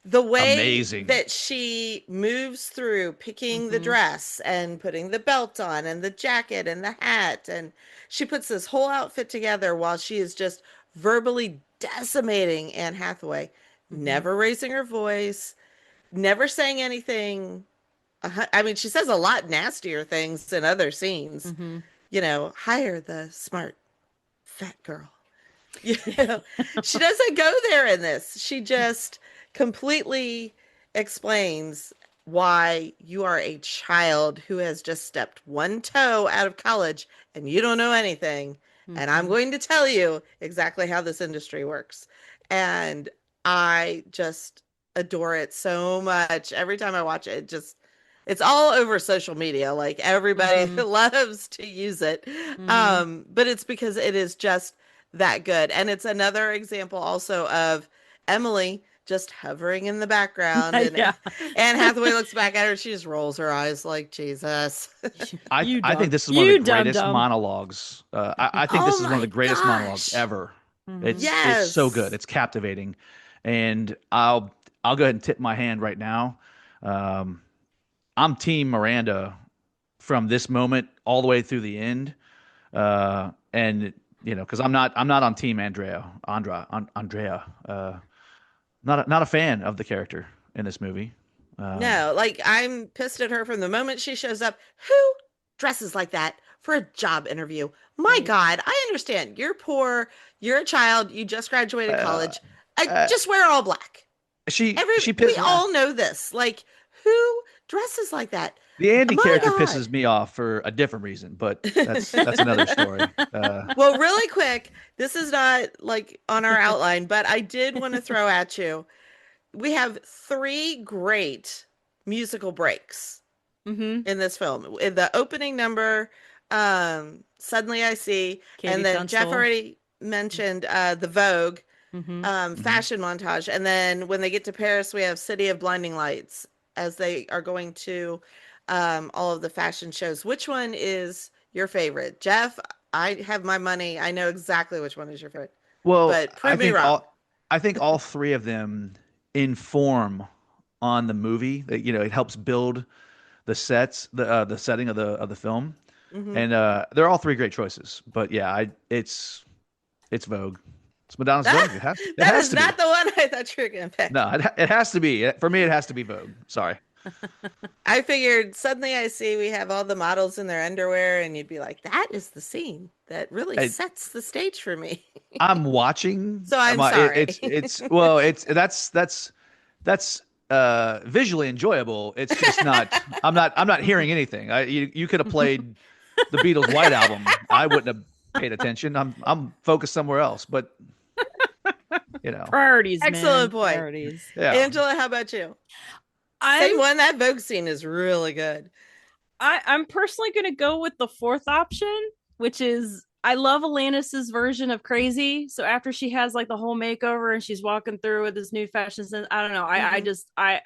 The way amazing that she moves through picking the dress and putting the belt on and the jacket and the hat, and she puts this whole outfit together while she is just verbally decimating Anne Hathaway, never raising her voice, never saying anything. I mean, she says a lot nastier things in other scenes. Hire the smart fat girl. She doesn't go there in this. She just completely explains why you are a child who has just stepped one toe out of college and you don't know anything. And I'm going to tell you exactly how this industry works. And I just adore it so much. Every time I watch it, it's all over social media. Like, everybody loves to use it. But it's because it is just that good. And it's another example also of Emily just hovering in the background, and Anne Hathaway looks back at her. She just rolls her eyes like, Jesus. I think this is one of the greatest monologues. I think this is one of the greatest monologues ever. It's so good. It's captivating. And I'll go ahead and tip my hand right now. I'm Team Miranda from this moment all the way through the end. And because I'm not on Team Andrea. Not a fan of the character in this movie. No, like, I'm pissed at her from the moment she shows up. Who dresses like that for a job interview? My God, I understand. You're poor. You're a child. You just graduated college. Just wear all black. We all know this. Like, who dresses like that? The Andy character pisses me off for a different reason, but that's another story. Well, really quick, this is not like on our outline, but I did want to throw at you. We have 3 great musical breaks in this film. In the opening number, Suddenly I See, Katie and then Tunstall. Jeff already mentioned the Vogue fashion montage. And then when they get to Paris, we have City of Blinding Lights as they are going to all of the fashion shows. Which one is your favorite? Jeff, I have my money. I know exactly which one is your favorite. Well, but prove me wrong. I think all 3 of them inform on the movie. It helps build the sets, the setting of the film, and they're all 3 great choices. But yeah, it's Vogue. It's Madonna's Vogue. That is not the one I thought you were going to pick. No, it has to be. For me, it has to be Vogue. Sorry. I figured Suddenly I See we have all the models in their underwear, and you'd be like, that is the scene that really sets the stage for me. I'm watching. So I'm sorry. That's visually enjoyable. It's just not. I'm not hearing anything. You could have played the Beatles' White Album. I wouldn't have paid attention. I'm focused somewhere else. But priorities. Excellent point. Priorities. Yeah. Angela, how about you? Same one. That Vogue scene is really good. I'm personally gonna go with the fourth option, which is I love Alanis's version of crazy. So after she has like the whole makeover and she's walking through with this new fashion sense, I don't know. I just I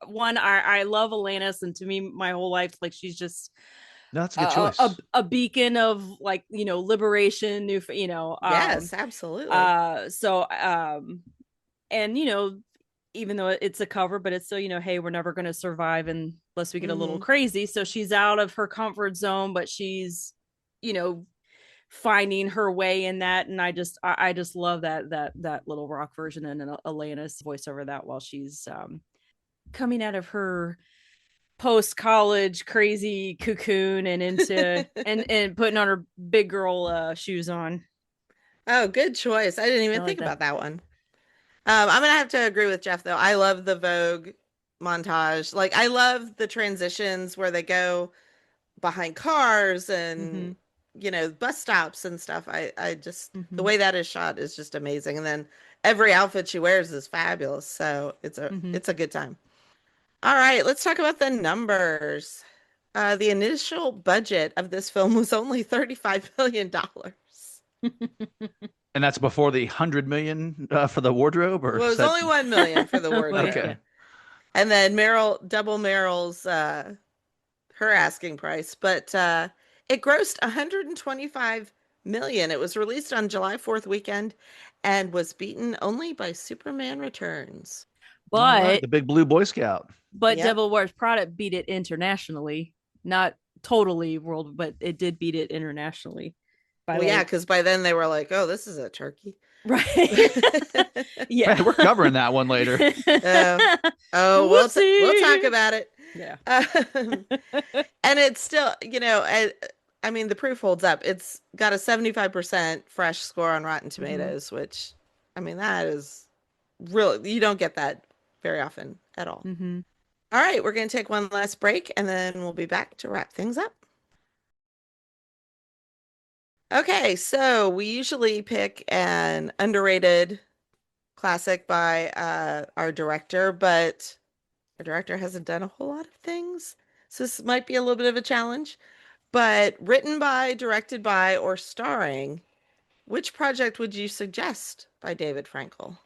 love Alanis, and to me, my whole life, like she's just No, that's a good choice. a beacon of like liberation, Yes, absolutely. And even though it's a cover, but it's still, hey, we're never going to survive unless we get a little crazy. So she's out of her comfort zone, but she's, finding her way in that. And I just love that little rock version and Elena's voice over that while she's coming out of her post-college crazy cocoon and into and putting on her big girl shoes on. Oh, good choice. I didn't even think about that one. I'm gonna have to agree with Jeff though. I love the Vogue montage. Like I love the transitions where they go behind cars and bus stops and stuff. I just the way that is shot is just amazing. And then every outfit she wears is fabulous. So it's a good time. All right, let's talk about the numbers. The initial budget of this film was only $35 million. And that's before the 100 million for the wardrobe, or well, it was only 1 million for the wardrobe. Okay. And then double Meryl's her asking price, but it grossed 125 million. It was released on July 4th weekend and was beaten only by Superman Returns. But right, the big blue Boy Scout. But Devil Wears Prada beat it internationally, not totally world, but it did beat it internationally. Yeah, because by then they were like, "Oh, this is a turkey." Right. Yeah. Man, we're covering that one later. We'll talk about it. Yeah. And it's still, I mean, the proof holds up. It's got a 75% fresh score on Rotten Tomatoes, which, I mean, that is really, you don't get that very often at all. All right, we're going to take one last break and then we'll be back to wrap things up. Okay, so we usually pick an underrated classic by our director, but our director hasn't done a whole lot of things. So this might be a little bit of a challenge. But written by, directed by, or starring, which project would you suggest by David Frankel?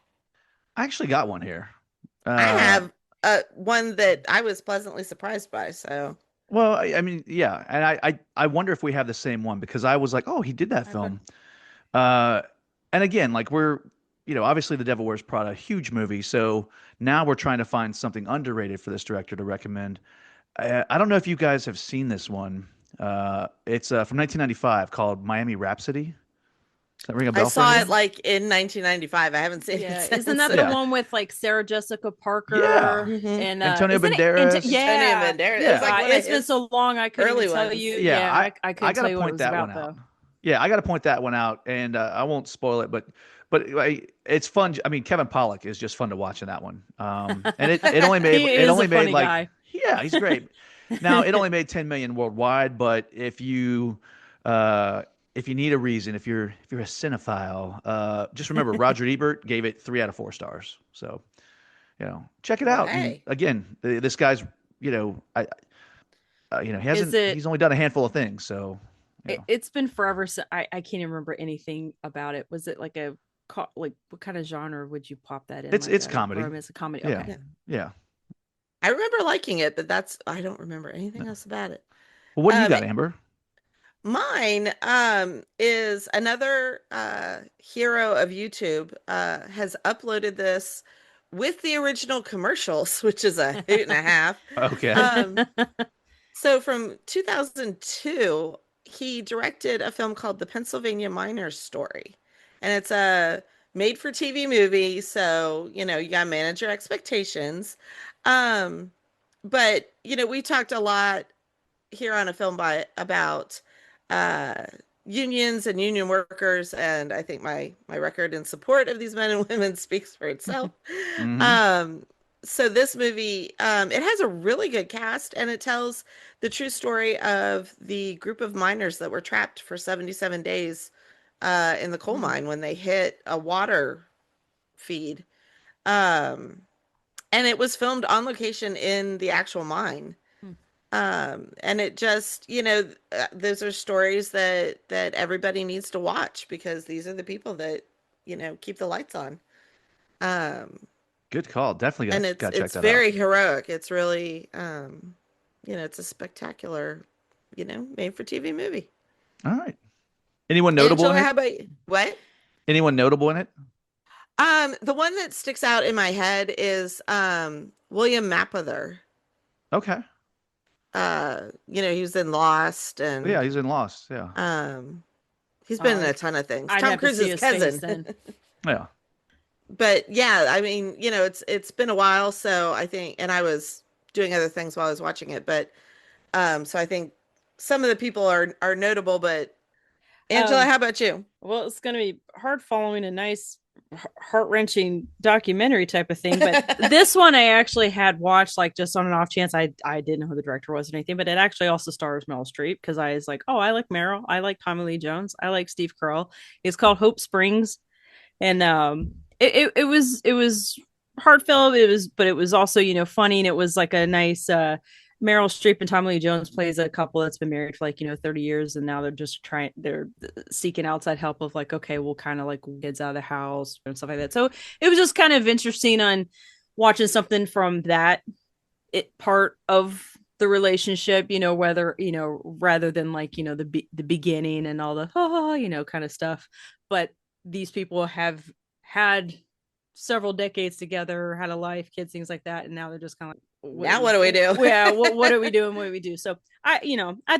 I actually got one here. I have one that I was pleasantly surprised by. So, well, I mean, yeah, and I wonder if we have the same one because I was like, oh, he did that film. And again, like we're, obviously The Devil Wears Prada, huge movie. So now we're trying to find something underrated for this director to recommend. I don't know if you guys have seen this one. It's from 1995 called Miami Rhapsody. Does that ring a bell? I saw it like in 1995. I haven't seen it since. Isn't that the one with like Sarah Jessica Parker and Antonio Banderas? Antonio Banderas. Yeah. It's been so long I couldn't even tell you. Yeah, I couldn't tell you what it was about though. Yeah, I got to point that one out, and I won't spoil it, but it's fun. I mean, Kevin Pollak is just fun to watch in that one. And it only made like guy. Yeah, he's great. Now it only made 10 million worldwide, but if you need a reason, if you're a cinephile, just remember Roger Ebert gave it 3 out of 4 stars. So, check it out. Hey. Again, this guy's, he hasn't. He's only done a handful of things. So, it's been forever. So I can't even remember anything about it. Was it like what kind of genre would you pop that in? It's comedy. It's a comedy. Yeah. Okay. Yeah. I remember liking it, but I don't remember anything else about it. Well, what do you got, Amber? Mine is another hero of YouTube has uploaded this with the original commercials, which is a hoot and a half. Okay. So from 2002, he directed a film called The Pennsylvania Miner's Story. And it's a made-for-TV movie, so, you got to manage your expectations. But, we talked a lot here on A Film about unions and union workers, and I think my record in support of these men and women speaks for itself. So this movie, it has a really good cast, and it tells the true story of the group of miners that were trapped for 77 days in the coal mine when they hit a water feed. And it was filmed on location in the actual mine. And it just, those are stories that everybody needs to watch because these are the people that, keep the lights on. Um, Good call. Definitely and got to check it's that out. very heroic. It's really, it's a spectacular, made for TV movie. All right. Anyone notable in Angela, it? how about you? What? Anyone notable in it? The one that sticks out in my head is William Mapother. Okay. He was in Lost Yeah, and he's in Lost. Yeah. he's been in a ton of things. I'd Tom have to see Cruise's his face cousin. then. Yeah. But yeah, I mean, it's been a while, so I think, and I was doing other things while I was watching it, but so I think some of the people are notable, but Angela, how about you? Well, it's going to be hard following a nice heart-wrenching documentary type of thing, but this one I actually had watched like just on an off chance. I didn't know who the director was or anything, but it actually also stars Meryl Streep because I was like, oh, I like Meryl, I like Tommy Lee Jones, I like Steve Carell. It's called Hope Springs, and it was heartfelt. But it was also funny, and it was like a nice Meryl Streep and Tommy Lee Jones plays a couple that's been married for like 30 years, and now they're seeking outside help of like, okay, we'll kind of like kids out of the house and stuff like that. So it was just kind of interesting on watching something from that part of the relationship, whether rather than like the beginning and all the kind of stuff. But these people have had several decades together, had a life, kids, things like that, and now they're just kind of like, Now what do we do? Yeah, what are we doing? What do we do? So I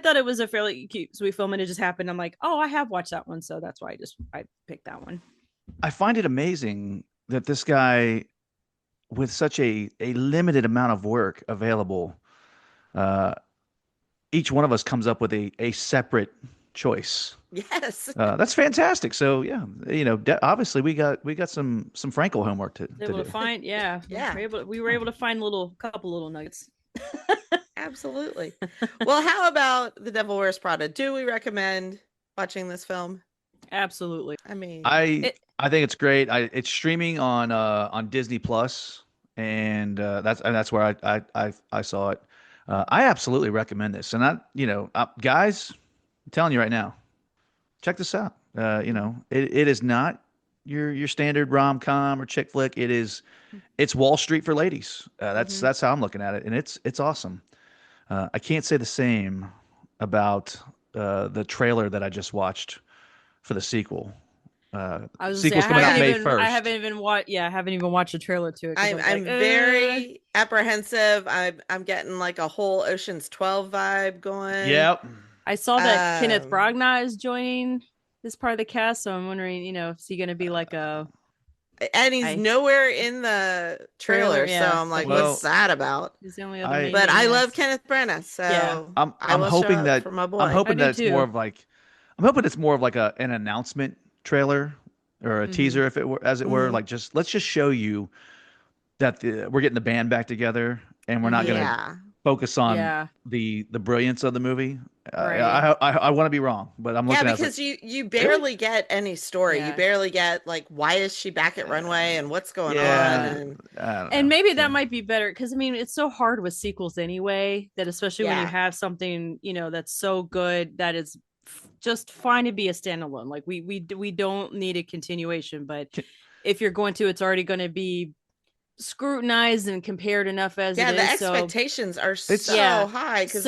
thought it was a fairly cute, sweet film, and it just happened. I'm like, oh, I have watched that one, so that's why I picked that one. I find it amazing that this guy, with such a limited amount of work available, each one of us comes up with a separate choice. Yes. That's fantastic. So yeah, obviously we got some Frankel homework to Able do. to find, yeah. We were able to find couple little nuggets. Absolutely. Well, how about The Devil Wears Prada? Do we recommend watching this film? Absolutely. I mean, I think it's great. It's streaming on Disney Plus, and that's where I saw it. I absolutely recommend this, and guys, I'm telling you right now, check this out. It is not your standard rom-com or chick flick. It's Wall Street for ladies. That's how I'm looking at it, and it's awesome. I can't say the same about the trailer that I just watched for the sequel. I was Sequel's coming out May 1st. I haven't even watched the trailer to it. I'm very apprehensive. I'm getting like a whole Ocean's 12 vibe going. Yep. I saw that Kenneth Branagh is joining this part of the cast, so I'm wondering, is he going to be like a? And he's nowhere in the trailer, so I'm like, what's that about? He's the only other. But I love Kenneth Branagh, so yeah. I'm hoping that for my boy. I'm hoping that it's more of like, an announcement trailer or a teaser, if it were, as it were, like let's just show you that we're getting the band back together, and we're not going to focus on the brilliance of the movie. Right. I want to be wrong, but I'm looking at because you barely get any story. You barely get like, why is she back at Runway and what's going on, and maybe that might be better, because I mean it's so hard with sequels anyway, that especially when you have something that's so good that is just fine to be a standalone. Like we don't need a continuation, but if you're going to, it's already going to be scrutinized and compared enough as it is. The expectations are so high because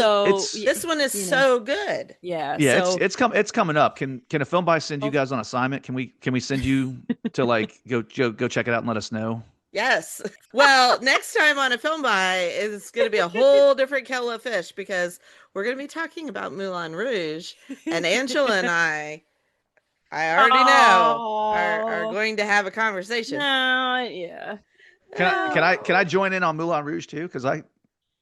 this one is so good. It's coming up. Can a film buy send you guys on assignment? Can we send you to like go check it out and let us know? Yes. Well, next time on a film buy, it's going to be a whole different kettle of fish, because we're going to be talking about Moulin Rouge, and Angela and I already know, are going to have a conversation. Yeah. Can I join in on Moulin Rouge too? Because I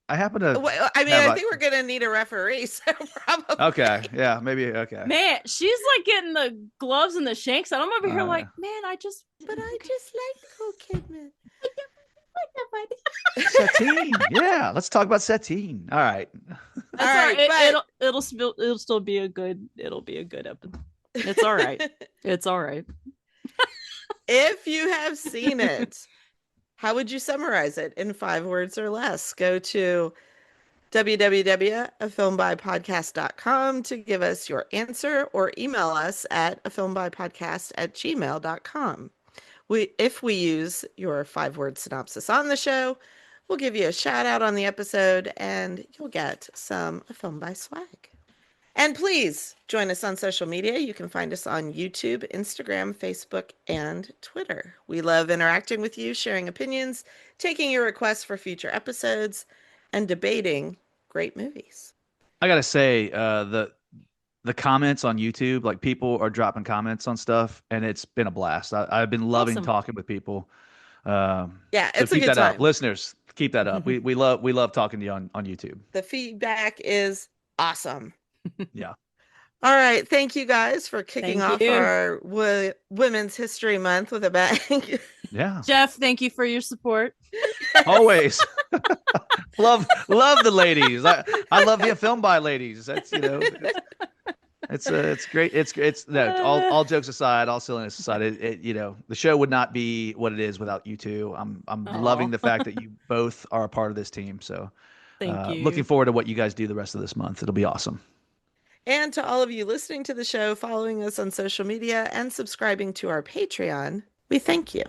happen to. Well, I mean, I think we're gonna need a referee, so probably. Okay, yeah, maybe. Okay. Man, she's like getting the gloves and the shanks, and I'm over here like, man, I just like Nicole Kidman. Satine, yeah. Let's talk about Satine. All right. All right, it'll still be a good. It'll be a good episode. It's all right. It's all right. If you have seen it, how would you summarize it in 5 words or less? Go to www.afilmbypodcast.com to give us your answer, or email us at afilmbypodcast@gmail.com. If we use your 5-word synopsis on the show, we'll give you a shout out on the episode and you'll get some A Film by swag. And please join us on social media. You can find us on YouTube, Instagram, Facebook, and Twitter. We love interacting with you, sharing opinions, taking your requests for future episodes, and debating great movies. I gotta say, the comments on YouTube, like people are dropping comments on stuff, and it's been a blast. I've been loving Awesome. talking with people. Yeah, So it's a keep good that time. up, listeners. Keep that up. We love talking to you on YouTube. The feedback is awesome. Yeah. All right. Thank you guys for kicking Thank off you. our Women's History Month with a bang. Yeah. Jeff, thank you for your support. Always. love the ladies. I love the film by ladies. That's it's great. It's no, all jokes aside, all silliness aside, the show would not be what it is without you two. I'm loving the fact that you both are a part of this team. So Thank you. looking forward to what you guys do the rest of this month. It'll be awesome. And to all of you listening to the show, following us on social media, and subscribing to our Patreon, we thank you.